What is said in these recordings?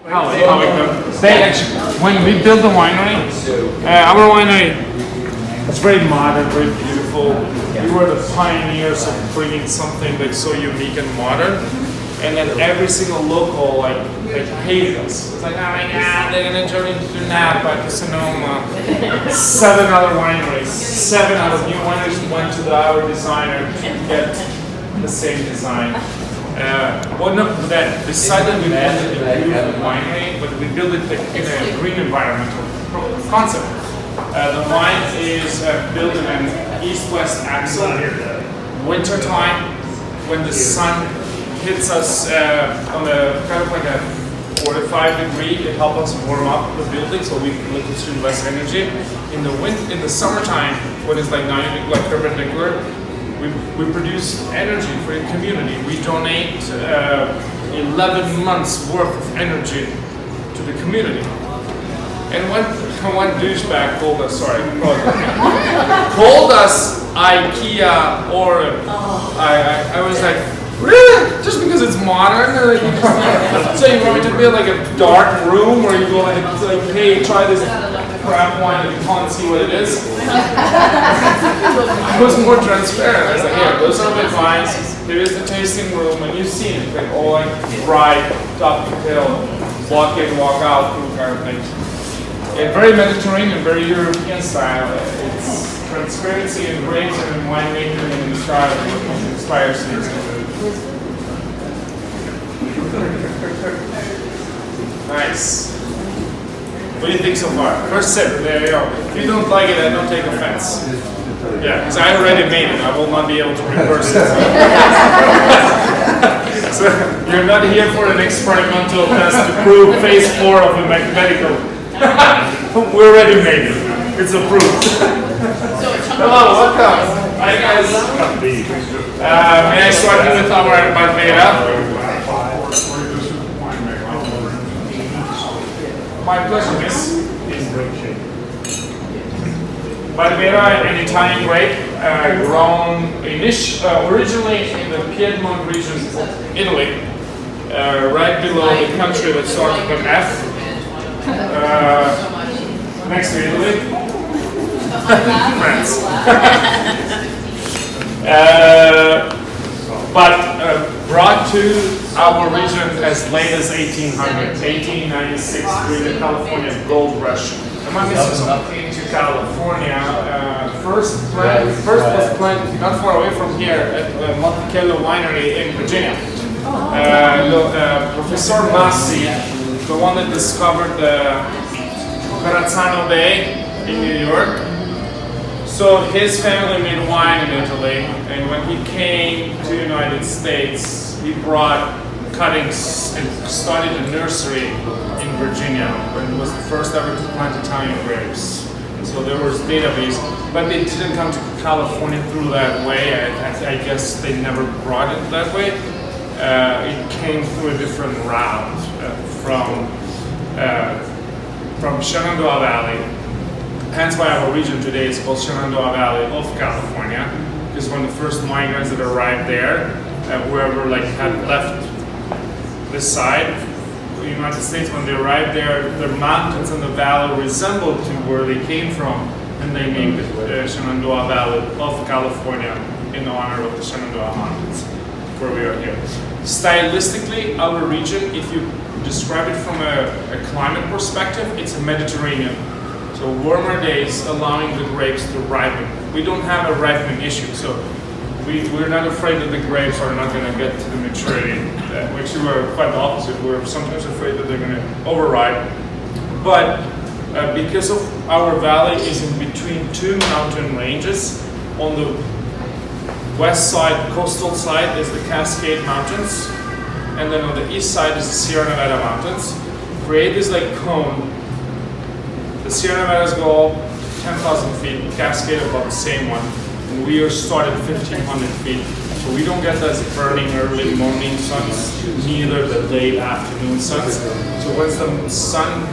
They actually, when we built the winery, our winery, it's very modern, very beautiful. We were the pioneers of bringing something like so unique and modern. And then every single local like hated us. It's like, oh my god, they're gonna turn into Napa, Sonoma. 7 other wineries, 7 other new wineries went to our designer to get the same design. Well, no, that besides that we built a beautiful winery, but we built it in a green environmental concept. The wine is built in an east-west axle. Winter time, when the sun hits us on a kind of like a 45 degree, it helps us warm up the building so we can consume less energy. In the summertime, when it's like 90 like perpendicular, we produce energy for the community. We donate 11 months worth of energy to the community. And one douchebag called us, called us IKEA, or I was like, really? Just because it's modern? So you want me to build like a dark room where you go like, hey, try this crap wine and you can't see what it is? I was more transparent. I was like, yeah, those are my wines. Here is the tasting room, and you've seen it, like all like bright, top to tail, walk in, walk out, kind of thing. And very Mediterranean, very European style. It's transparency and grapes and winemaking and style inspires me. Nice. What do you think so far? First sip, there you go. If you don't like it, I don't take offense. Yeah, because I already made it. I will not be able to reverse it. So you're not here for an experimental test to prove phase 4 of a medical. We already made it. It's approved. Hello, welcome. Hi guys. May I start with our Barbera? My pleasure, miss. Barbera, an Italian grape, grown originally in the Piedmont region of Italy, right below the country that starts with an F. Next to Italy, France. But brought to our region as late as 1800, 1896 during the California gold rush. My missus came to California. First was planted not far away from here at the Monticello Winery in Virginia. Professor Massi, the one that discovered the Verrazzano Bay in New York. So his family made wine in Italy, and when he came to the United States, he brought cuttings and started a nursery in Virginia, when it was the first ever to plant Italian grapes. So there was database, but they didn't come to California through that way. I guess they never brought it that way. It came through a different route from Shenandoah Valley. Hence why our region today is called Shenandoah Valley of California, because when the first migrants that arrived there, whoever like had left this side of the United States, when they arrived there, the mountains in the valley resembled to where they came from, and they named it Shenandoah Valley of California in honor of the Shenandoah Mountains, where we are here. Stylistically, our region, if you describe it from a climate perspective, it's a Mediterranean. So warmer days allowing the grapes to ripen. We don't have a ripening issue, so we're not afraid that the grapes are not going to get to the maturity. Actually, we're quite the opposite. We're sometimes afraid that they're going to overripe. But because of our valley is in between 2 mountain ranges, on the west side, coastal side, is the Cascade Mountains, and then on the east side is the Sierra Nevada Mountains. Create this like cone. The Sierra Nevadas go 10,000 feet, Cascade about the same one, and we are started 1,500 feet. So we don't get those burning early morning suns, neither the late afternoon suns. So once the sun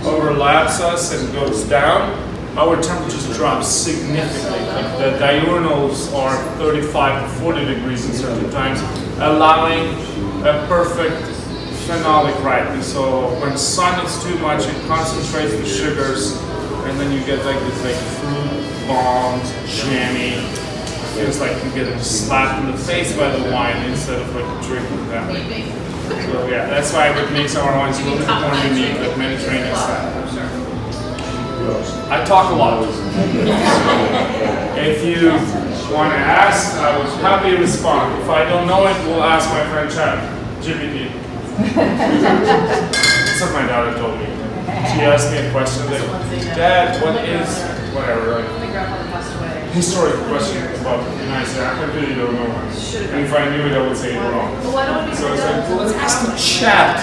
overlaps us and goes down, our temperatures drop significantly. Like the diurnals are 35 to 40 degrees in certain times, allowing a perfect phenolic ripening. So when sun is too much, it concentrates the sugars, and then you get like this like fruit bombed, jammy. It feels like you get slapped in the face by the wine instead of like drinking that. So yeah, that's why it makes our wines a little bit more unique, like Mediterranean style. I talk a lot. If you want to ask, I would happily respond. If I don't know it, we'll ask my friend Chad, GPT. That's what my daughter told me. She asked me a question like, Dad, what is whatever, like historic question about the United States. I really don't know. And if I knew it, I would say it wrong. So I was like, well, let's ask the chat.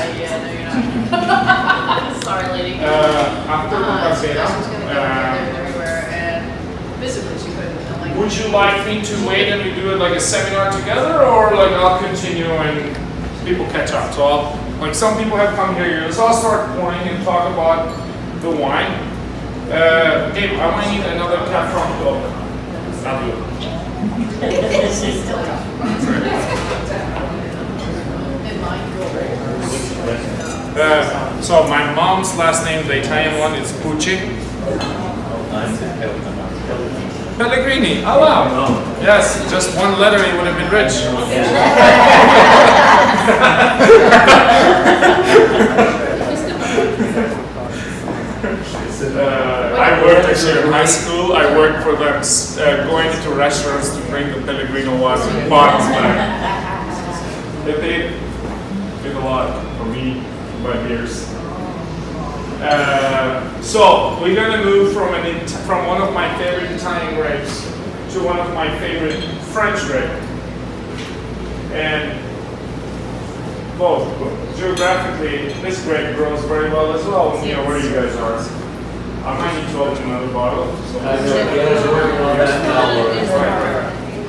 Sorry, lady. After would you like me to wait and we do it like a seminar together, or like I'll continue and people catch up? So I'll, like some people have come here, so I'll start pouring and talk about the wine. Gabe, I might need another Cab Franc to open. I'll do it. So my mom's last name, the Italian one, is Pucci. Pellegrini. Oh wow. Yes, just one letter he would have been rich. I worked actually in high school. I worked for them going into restaurants to bring the Pellegrino wine bottles back. They paid a lot for me by beers. So we're going to move from one of my favorite Italian grapes to one of my favorite French grapes. And both geographically, this grape grows very well as well. You know where you guys are. I might need to open another bottle. So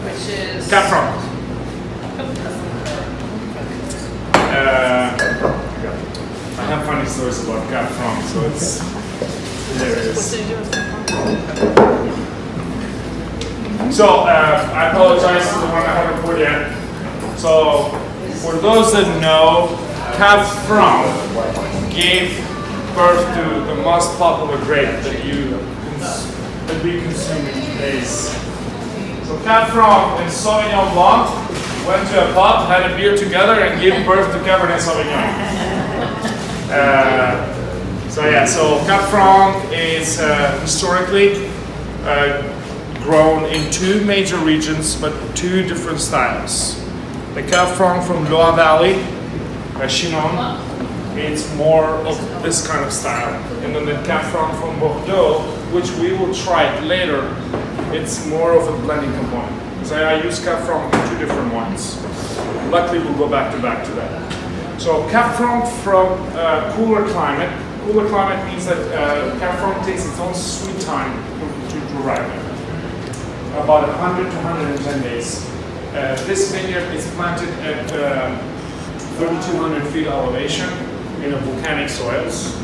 which is Cab Franc. I have funny stories about Cab Franc, so it's hilarious. So I apologize to the one I haven't poured yet. So for those that know, Cab Franc gave birth to the most popular grape that we consume in today's. So Cab Franc and Sauvignon Blanc went to a pub, had a beer together, and gave birth to Cabernet Sauvignon. So Cab Franc is historically grown in two major regions, but two different styles. The Cab Franc from Loire Valley, Chinon, it's more of this kind of style. And then the Cab Franc from Bordeaux, which we will try later, it's more of a blending component. So I use Cab Franc in two different wines. Luckily, we'll go back to that. So Cab Franc from cooler climate. Cooler climate means that Cab Franc takes its own sweet time to ripen. About 100 to 110 days. This vineyard is planted at 3,200 feet elevation in volcanic soils.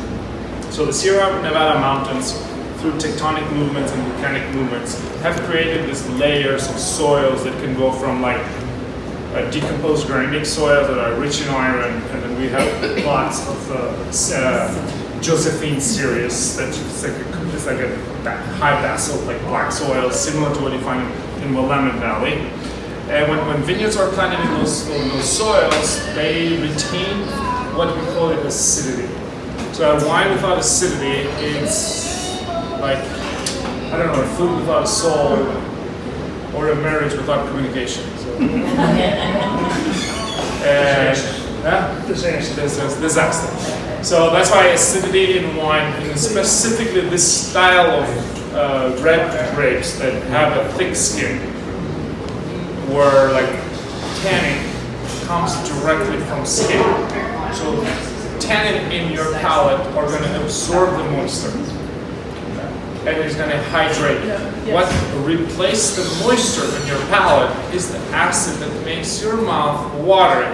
So the Sierra Nevada mountains, through tectonic movements and volcanic movements, have created these layers of soils that can go from like decomposed granitic soils that are rich in iron, and then we have lots of Josephine series that's like a high basalt, like black soil, similar to what you find in Willamette Valley. And when vineyards are planted in those soils, they retain what we call it acidity. So a wine without acidity is like, I don't know, a food without a soul, or a marriage without communication. So. Disaster. So that's why acidity in wine, and specifically this style of red grapes that have a thick skin, where like tannin comes directly from skin. So tannin in your palate are going to absorb the moisture, and it's going to hydrate. What replaces the moisture in your palate is the acid that makes your mouth watery.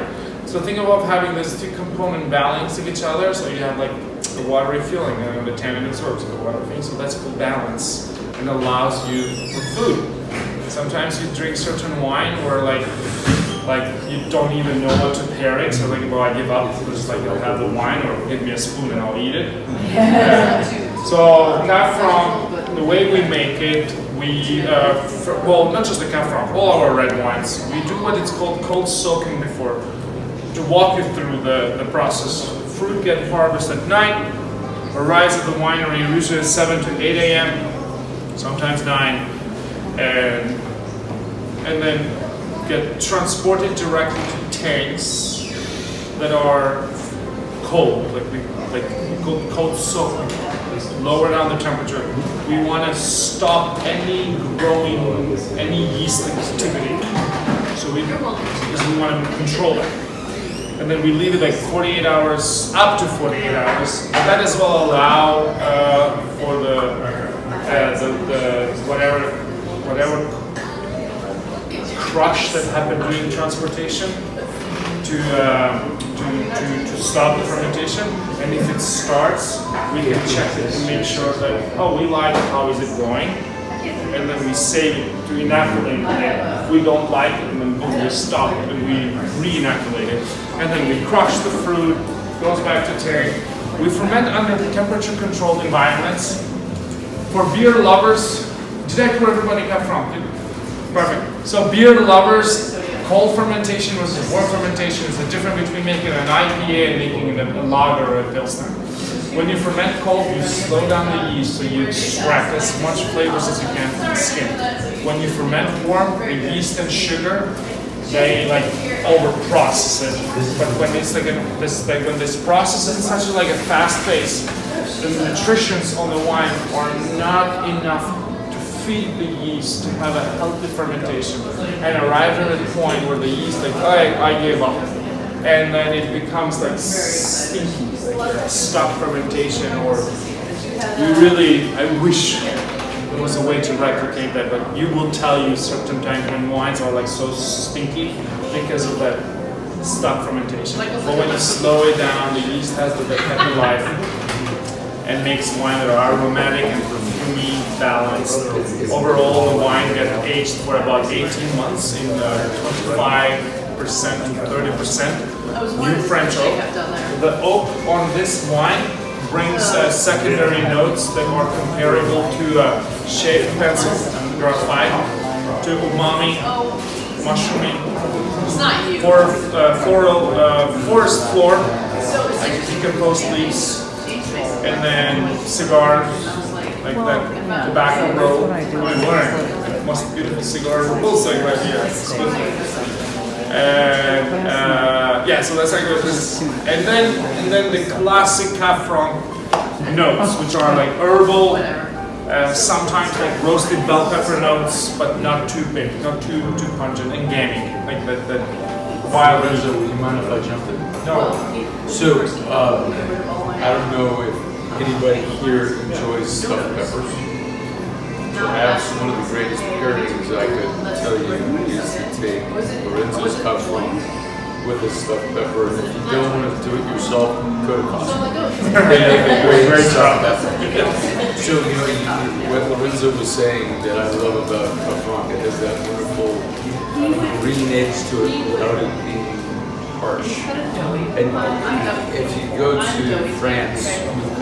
So think about having these two components balancing each other, so you have like the watery feeling, and the tannin absorbs the water thing, so that's called balance, and allows you for food. Sometimes you drink certain wine where like like you don't even know what to pair it. So like, well, I give up. Just like I'll have the wine, or give me a spoon and I'll eat it. So Cab Franc, the way we make it, well, not just the Cab Franc, all our red wines, we do what it's called cold soaking before. To walk you through the process, fruit get harvested at night, arrives at the winery usually at 7 to 8 a.m., sometimes 9, and then get transported directly to tanks that are cold, like cold soak, lower down the temperature. We want to stop any growing, any yeast activity. So because we want to control it. And then we leave it like 48 hours, up to 48 hours. And that as well allow for the whatever crush that happened during transportation to stop the fermentation. And if it starts, we can check it and make sure that, oh, we like it, how is it going? And then we save it to inoculate it. And if we don't like it, and then boom, we stop it and we re-inoculate it. And then we crush the fruit, goes back to tank. We ferment under temperature controlled environments. For beer lovers, did I pour everybody Cab Franc? Perfect. So beer lovers, cold fermentation versus warm fermentation is the difference between making an IPA and making a lager or a pilsner. When you ferment cold, you slow down the yeast, so you extract as much flavors as you can from the skin. When you ferment warm, the yeast and sugar, they like over-process it. But when it's like when this process is such a fast pace, the nutrients on the wine are not enough to feed the yeast to have a healthy fermentation and arrive at a point where the yeast I gave up. And then it becomes like stinky, like stuck fermentation, or I wish there was a way to replicate that, but you will tell you certain times when wines are like so stinky because of that stuck fermentation. But when you slow it down, the yeast has the happy life and makes wine that are aromatic and perfumey, balanced. Overall, the wine gets aged for about 18 months in 25% to 30% new French oak. The oak on this wine brings secondary notes that are comparable to shaved pencil and graphite, to umami, mushroomy, forest floor, like decomposed leaves, and then cigars, like that tobacco roll. I'm wearing most beautiful cigar bullseye right here. And yeah, so that's like this. And then the classic Cab Franc notes, which are like herbal, sometimes like roasted bell pepper notes, but not too big, not too pungent, and gammy, like that wild. Lorenzo, would you mind if I jump in? No. So, I don't know if anybody here enjoys stuffed peppers. Perhaps one of the greatest pairings I could tell you is to take Lorenzo's Cab Franc with a stuffed pepper, and if you don't want to do it yourself, go to Costco. They make a great stuffed pepper. So, what Lorenzo was saying that I love about Cab Franc, it has that wonderful green edge to it without it being harsh. And if you go to France with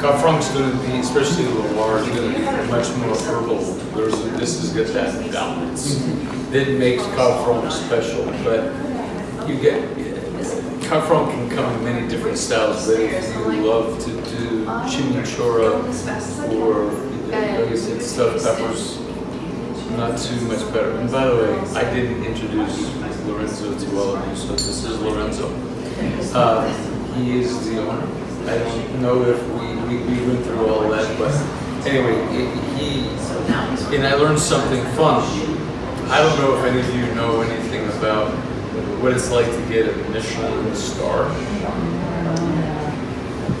Cab Franc's going to be, especially the Loire, is going to be much more herbal. This has got that balance that makes Cab Franc special. But Cab Franc can come in many different styles. But if you love to do chimichurri or, like I said, stuffed peppers, not too much better. And by the way, I didn't introduce Lorenzo to all of you, so this is Lorenzo. He is the owner. I don't know if we went through all of that, but anyway, and I learned something fun. I don't know if any of you know anything about what it's like to get a Michelin star.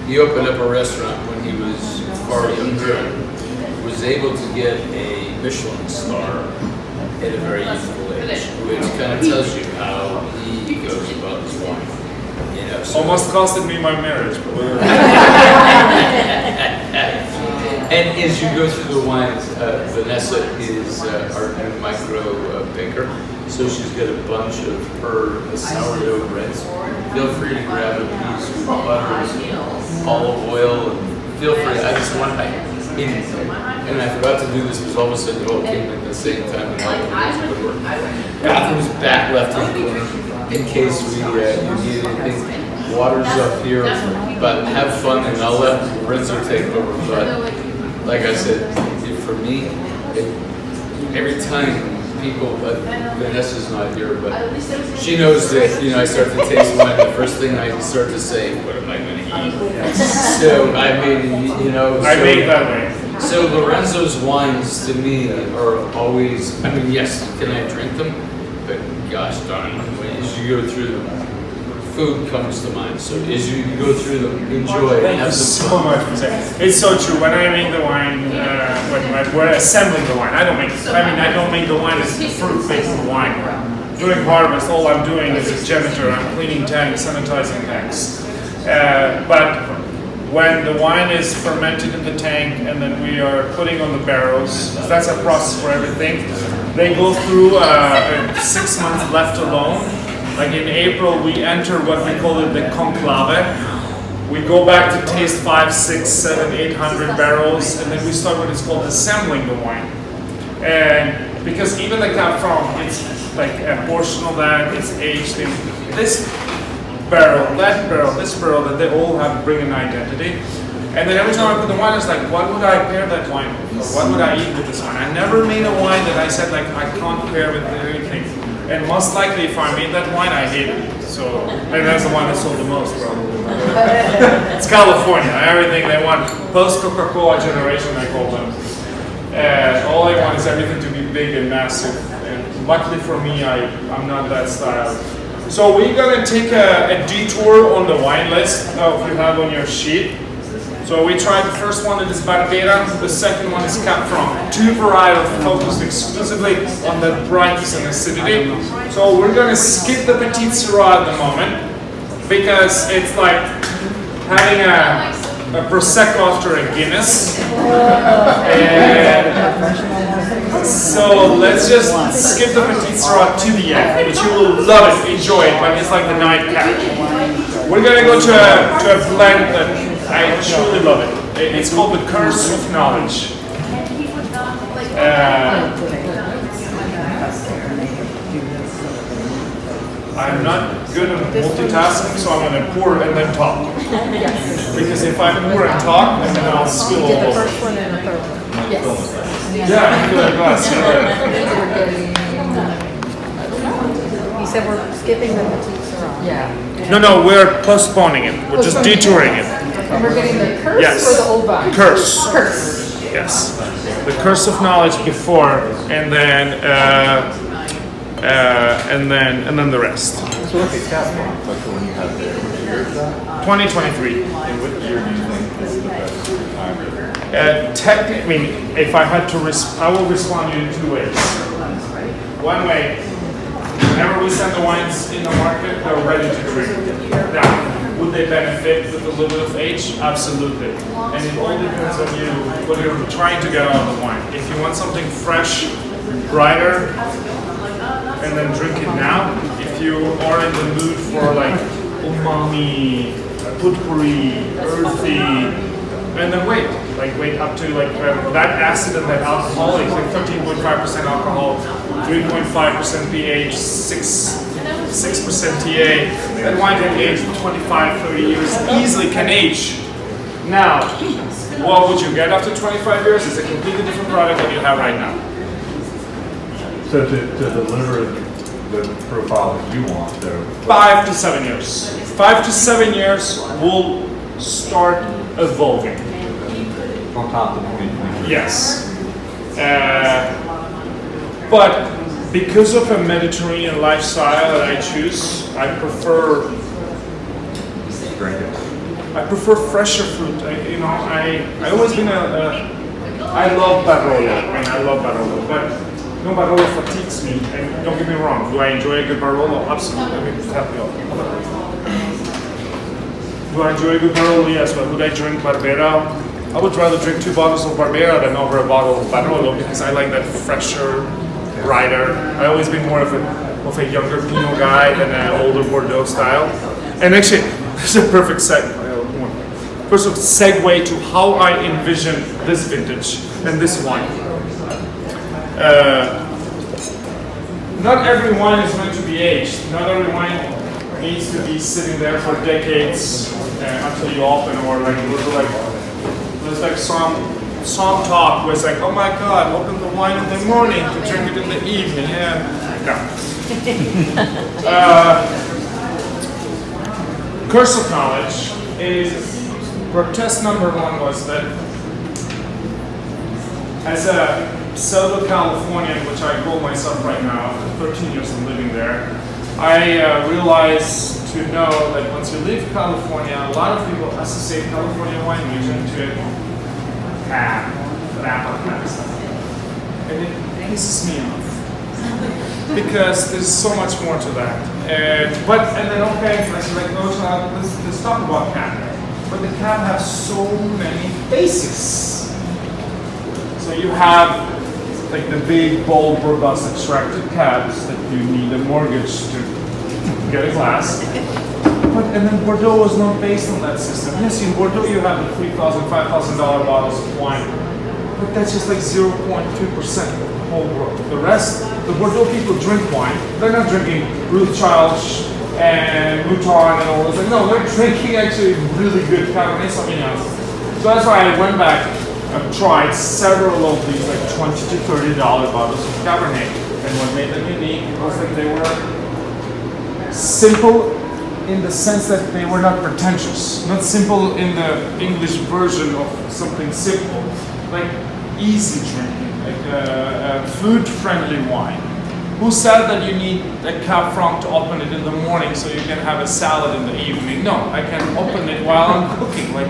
He opened up a restaurant when he was far younger and was able to get a Michelin star at a very youthful age, which kind of tells you how he goes about his wine. So almost costed me my marriage. And as you go through the wines, Vanessa is our new micro baker. So she's got a bunch of her sourdough breads. Feel free to grab a piece with butter, olive oil, and feel free. I just want and I forgot to do this because all of a sudden it all came at the same time. And bathroom's back left hand corner in case you need anything. Water's up here, but have fun and I'll let Lorenzo take over. But like I said, for me, every time people, Vanessa's not here, but she knows that, I start to taste wine, the first thing I start to say, what am I going to eat? So I mean, I make that way. So Lorenzo's wines to me are always, I mean, yes, can I drink them? But gosh darn, as you go through them, food comes to mind. So as you go through them, enjoy and have some so fun. much for saying. It's so true. When I make the wine, when we're assembling the wine, I don't make the wine as fruit making wine. During harvest, all I'm doing is a janitor. I'm cleaning tanks, sanitizing tanks. But when the wine is fermented in the tank and then we are putting on the barrels, that's a process for everything. They go through 6 months left alone. Like in April, we enter what we call it the conclave. We go back to taste 5, 6, 7, 800 barrels, and then we start what is called assembling the wine. And because even the Cab Franc, it's like a portion of that, it's aged in this barrel, that barrel, this barrel, that they all have bring an identity. And then every time I put the wine, it's like, what would I pair that wine with? Or what would I eat with this wine? I never made a wine that I said like I can't pair with anything. And most likely, if I made that wine, I hate it. So, and that's the one that sold the most, probably. It's California. Everything they want, post-Coca-Cola generation, I call them. All I want is everything to be big and massive. And luckily for me, I'm not that style. So we're gonna take a detour on the wine list if you have on your sheet. So we tried the first one, it is Barbera, the second one is Cab Franc. Two varietals focused exclusively on the brightness and acidity. So we're going to skip the Petite Sirah at the moment because it's like having a Prosecco after a Guinness. And so let's just skip the Petite Sirah to the end, which you will love it, enjoy it, but it's like the nightcap. We're going to go to a blend that I truly love it. It's called the Curse of Knowledge. I'm not good at multitasking, so I'm going to pour and then talk. Because if I pour and talk, then I'll spill all over. The first one and the third one. Yes. Yeah, I feel like glass. He said we're skipping the Petite Sirah. Yeah. No, we're postponing it. We're just detouring it. And we're getting the curse Yes. or the old vine? Curse. Curse. Yes. The Curse of Knowledge before, and then the rest. So look at Cab Franc, like the one you have there. Which year is that? 2023. And what year do you think is the best time? I mean, if I had to, I will respond to you in two ways. One way, whenever we send the wines in the market, they're ready to drink. Now, would they benefit with a little bit of age? Absolutely. And it all depends on you, what you're trying to get out of the wine. If you want something fresh, brighter, and then drink it now. If you are in the mood for like umami, potpourri, earthy, and then wait up to like that acid and that alcohol, it's like 13.5% alcohol, 3.5% pH, 6% TA. That wine can age 25, 30 years, easily can age. Now, what would you get after 25 years? It's a completely different product that you have right now. So to deliver the profile that you want, though. 5 to 7 years. 5 to 7 years will start evolving. On top of 2023. Yes. But because of a Mediterranean lifestyle that I choose, I prefer Drink it. I prefer fresher fruit. I always been I love Barolo, but no, Barolo fatigues me. And don't get me wrong, do I enjoy a good Barolo? Absolutely. I mean, help me out. Do I enjoy a good Barolo? Yes, but would I drink Barbera I would rather drink 2 bottles of Barbera than over a bottle of Barolo because I like that fresher, brighter. I always been more of a younger Pinot guy than an older Bordeaux style. And actually, this is a perfect segue to how I envision this vintage and this wine. Not every wine is meant to be aged. Not every wine needs to be sitting there for decades until you open, or there's like some talk where it's like, oh my God, open the wine in the morning to drink it in the evening. Yeah. Curse of knowledge is, protest number 1 was that as a pseudo Californian, which I call myself right now, 13 years of living there, I realized to know that once you leave California, a lot of people associate California wine region to cab, wrap kind of stuff. And it pisses me off. Because there's so much more to that. And then okay, I said like, no, let's talk about cab. But the cab has so many bases. So you have like the big, bold, robust extracted cabs that you need a mortgage to get a glass. And then Bordeaux was not based on that system. Yes, in Bordeaux you have the $3,000, $5,000 bottles of wine, but that's just like 0.2% of the whole world. The rest, the Bordeaux people drink wine. They're not drinking Rothschild and Mouton and all this. No, they're drinking actually really good Cabernet Sauvignons. So that's why I went back and tried several of these like $20 to $30 bottles of Cabernet. And what made them unique was that they were simple in the sense that they were not pretentious. Not simple in the English version of something simple. Like easy drinking, like a food-friendly wine. Who said that you need a Cab Franc to open it in the morning so you can have a salad in the evening? No, I can open it while I'm cooking. Like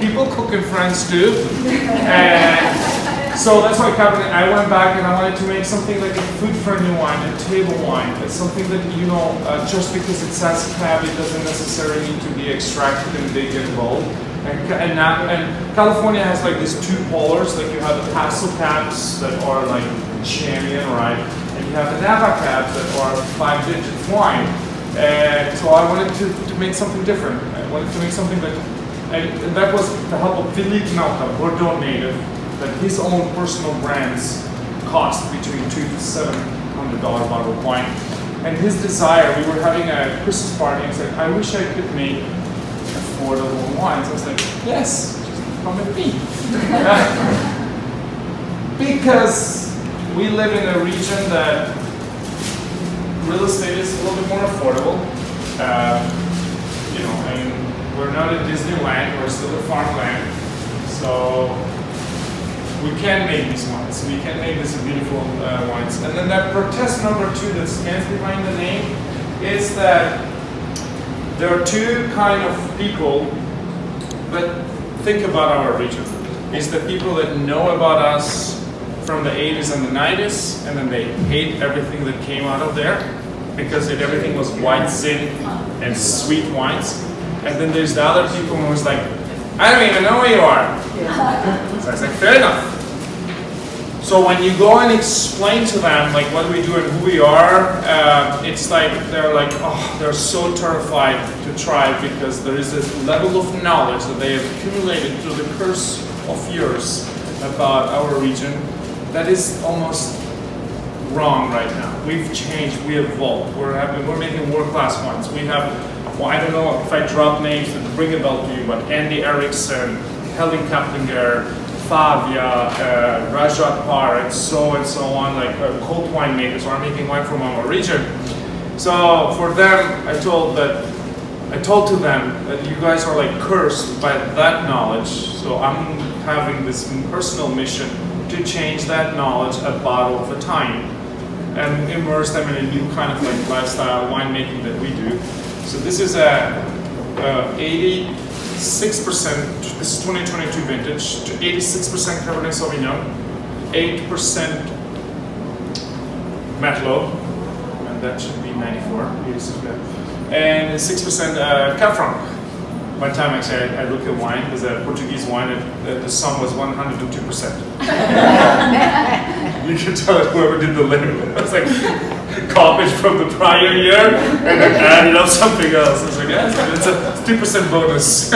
people cook in France too. And so that's why Cabernet, I went back and I wanted to make something like a food-friendly wine, a table wine. It's something that, you know, just because it says Cab, it doesn't necessarily need to be extracted and big and bold. And California has like these 2 polars, like you have the Paso Cabs that are like champion, right? And you have the Napa Cabs that are 5-digit wine. And so I wanted to make something different. I wanted to make something that, and that was the help of Philippe Nauta, Bordeaux native, that his own personal brands cost between $200 to $700 bottle of wine. And his desire, we were having a Christmas party and he said, I wish I could make affordable wines. I was like, yes, just come with me. Because we live in a region that real estate is a little bit more affordable. You know, I mean, we're not in Disneyland, we're still in farmland. So we can make these wines. We can make these beautiful wines. And then that protest number 2 that stands behind the name is that there are 2 kind of people that think about our region. It's the people that know about us from the 80s and the 90s, and then they hate everything that came out of there because everything was white zin and sweet wines. And then there's the other people who was like, I don't even know who you are. So I was like, fair enough. So when you go and explain to them like what we do and who we are, it's like they're so terrified to try because there is a level of knowledge that they have accumulated through the course of years about our region that is almost wrong right now. We've changed, we evolved. We're making world-class wines. We have, well, I don't know if I drop names that ring a bell to you, but Andy Erickson, Helen Kaplinger, Favia, Rajat Par, and so on, like cold winemakers who are making wine from our region. So for them, I told to them that you guys are like cursed by that knowledge. So I'm having this personal mission to change that knowledge a bottle of a time and immerse them in a new kind of like lifestyle winemaking that we do. So this is a 86%, this is 2022 vintage, to 86% Cabernet Sauvignon, 8% Matelot, and that should be 94, 86%, and 6% Cab Franc, One time actually I looked at wine, it was a Portuguese wine, and the sum was 102%. You can tell it whoever did the label. It was like garbage from the prior year and then added up something else. It's like, yeah, it's a 2% bonus.